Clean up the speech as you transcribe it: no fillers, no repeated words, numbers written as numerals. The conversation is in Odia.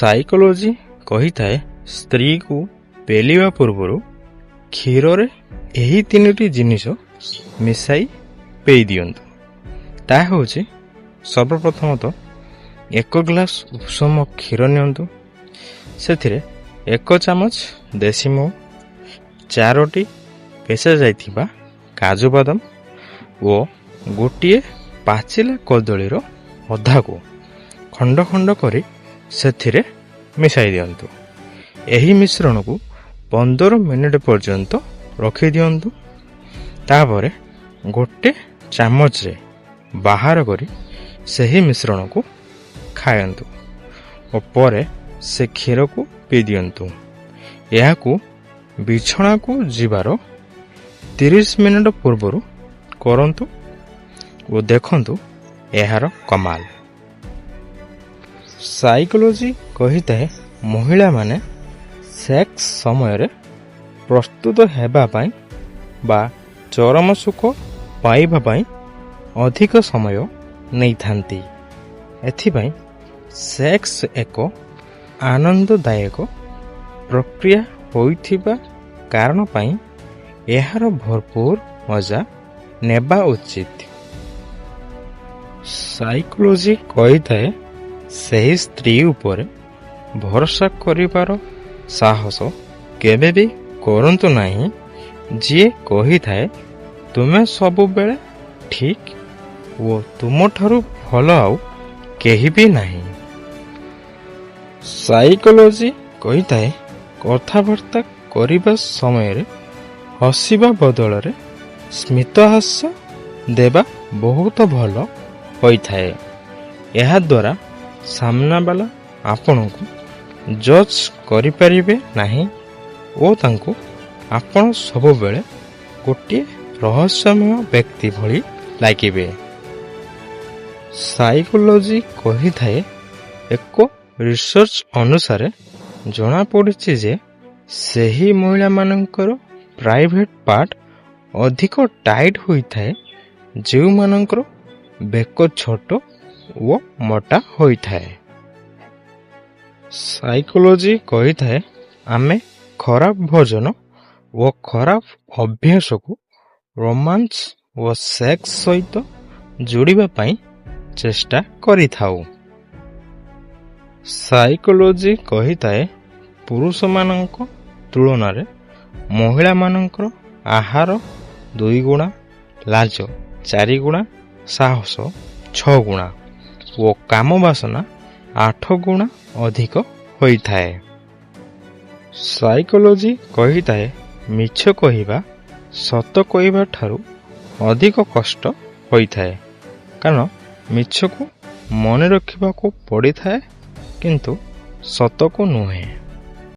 ସାଇକୋଲୋଜି କହିଥାଏ ସ୍ତ୍ରୀକୁ ପେଲିବା ପୂର୍ବରୁ କ୍ଷୀରରେ ଏହି 3ଟି ଜିନିଷ ମିଶାଇ ପେଇ ଦିଅନ୍ତୁ। ତାହା ହେଉଛି ସର୍ବପ୍ରଥମତଃ 1 ଗ୍ଲାସ ଉଷୁମ କ୍ଷୀର ନିଅନ୍ତୁ। ସେଥିରେ 1 ଚାମଚ ଦେଶୀ ମହୁ, 4ଟି ପେଷା ଯାଇଥିବା କାଜୁ ବାଦାମ ଓ ଗୋଟିଏ ପାଚିଲା କଦଳୀର ଅଧାକୁ ଖଣ୍ଡ ଖଣ୍ଡ କରି ସେଥିରେ ମିଶାଇ ଦିଅନ୍ତୁ। ଏହି ମିଶ୍ରଣକୁ 15 ମିନିଟ୍ ପର୍ଯ୍ୟନ୍ତ ରଖିଦିଅନ୍ତୁ। ତାପରେ ଗୋଟେ ଚାମଚରେ ବାହାର କରି ସେହି ମିଶ୍ରଣକୁ ଖାଆନ୍ତୁ ଓ ପରେ ସେ କ୍ଷୀରକୁ ପିଇ ଦିଅନ୍ତୁ। ଏହାକୁ ବିଛଣାକୁ ଯିବାର 30 ମିନିଟ୍ ପୂର୍ବରୁ କରନ୍ତୁ ଓ ଦେଖନ୍ତୁ ଏହାର କମାଲ। ସାଇକୋଲୋଜି କହିଥାଏ ମହିଳାମାନେ ସେକ୍ସ ସମୟରେ ପ୍ରସ୍ତୁତ ହେବା ପାଇଁ ବା ଚରମ ସୁଖ ପାଇବା ପାଇଁ ଅଧିକ ସମୟ ନେଇଥାନ୍ତି। ଏଥିପାଇଁ ସେକ୍ସ ଏକ ଆନନ୍ଦଦାୟକ ପ୍ରକ୍ରିୟା ହୋଇଥିବା କାରଣ ପାଇଁ ଏହାର ଭରପୁର ମଜା ନେବା ଉଚିତ। ସାଇକୋଲୋଜି କହିଥାଏ ସେହି ସ୍ତ୍ରୀ ଉପରେ ଭରସା କରିବାର ସାହସ କେବେ ବି କରନ୍ତୁ ନାହିଁ ଯିଏ କହିଥାଏ ତୁମେ ସବୁବେଳେ ଠିକ୍ ଓ ତୁମଠାରୁ ଭଲ ଆଉ କେହି ବି ନାହିଁ। ସାଇକୋଲୋଜି କହିଥାଏ କଥାବାର୍ତ୍ତା କରିବା ସମୟରେ ହସିବା ବଦଳରେ ସ୍ମିତହାସ୍ୟ ଦେବା ବହୁତ ଭଲ ହୋଇଥାଏ। ଏହାଦ୍ୱାରା ସାମ୍ନାବାଲା ଆପଣଙ୍କୁ ଜଜ୍ କରିପାରିବେ ନାହିଁ ଓ ତାଙ୍କୁ ଆପଣ ସବୁବେଳେ ଗୋଟିଏ ରହସ୍ୟମୟ ବ୍ୟକ୍ତି ଭଳି ଲାଗିବେ। ସାଇକୋଲୋଜି କହିଥାଏ ଏକ ରିସର୍ଚ୍ଚ ଅନୁସାରେ ଜଣାପଡ଼ିଛି ଯେ ସେହି ମହିଳାମାନଙ୍କର ପ୍ରାଇଭେଟ୍ ପାର୍ଟ ଅଧିକ ଟାଇଟ୍ ହୋଇଥାଏ ଯେଉଁମାନଙ୍କର ବେକ ଛୋଟ ଓ ମୋଟା ହୋଇଥାଏ। ସାଇକୋଲୋଜି କହିଥାଏ ଆମେ ଖରାପ ଭୋଜନ ଓ ଖରାପ ଅଭ୍ୟାସକୁ ରୋମାନ୍ସ ଓ ସେକ୍ସ ସହିତ ଯୋଡ଼ିବା ପାଇଁ ଚେଷ୍ଟା କରିଥାଉ। ସାଇକୋଲୋଜି କହିଥାଏ ପୁରୁଷମାନଙ୍କ ତୁଳନାରେ ମହିଳାମାନଙ୍କର ଆହାର 2 ଗୁଣା, ଲାଜ 4 ଗୁଣା, ସାହସ 6 ଗୁଣା ଓ କାମ ବାସନା 8 ଗୁଣା ଅଧିକ ହୋଇଥାଏ। ସାଇକୋଲୋଜି କହିଥାଏ ମିଛ କହିବା ସତ କହିବା ଠାରୁ ଅଧିକ କଷ୍ଟ ହୋଇଥାଏ କାରଣ ମିଛକୁ ମନେ ରଖିବାକୁ ପଡ଼ିଥାଏ କିନ୍ତୁ ସତକୁ ନୁହେଁ।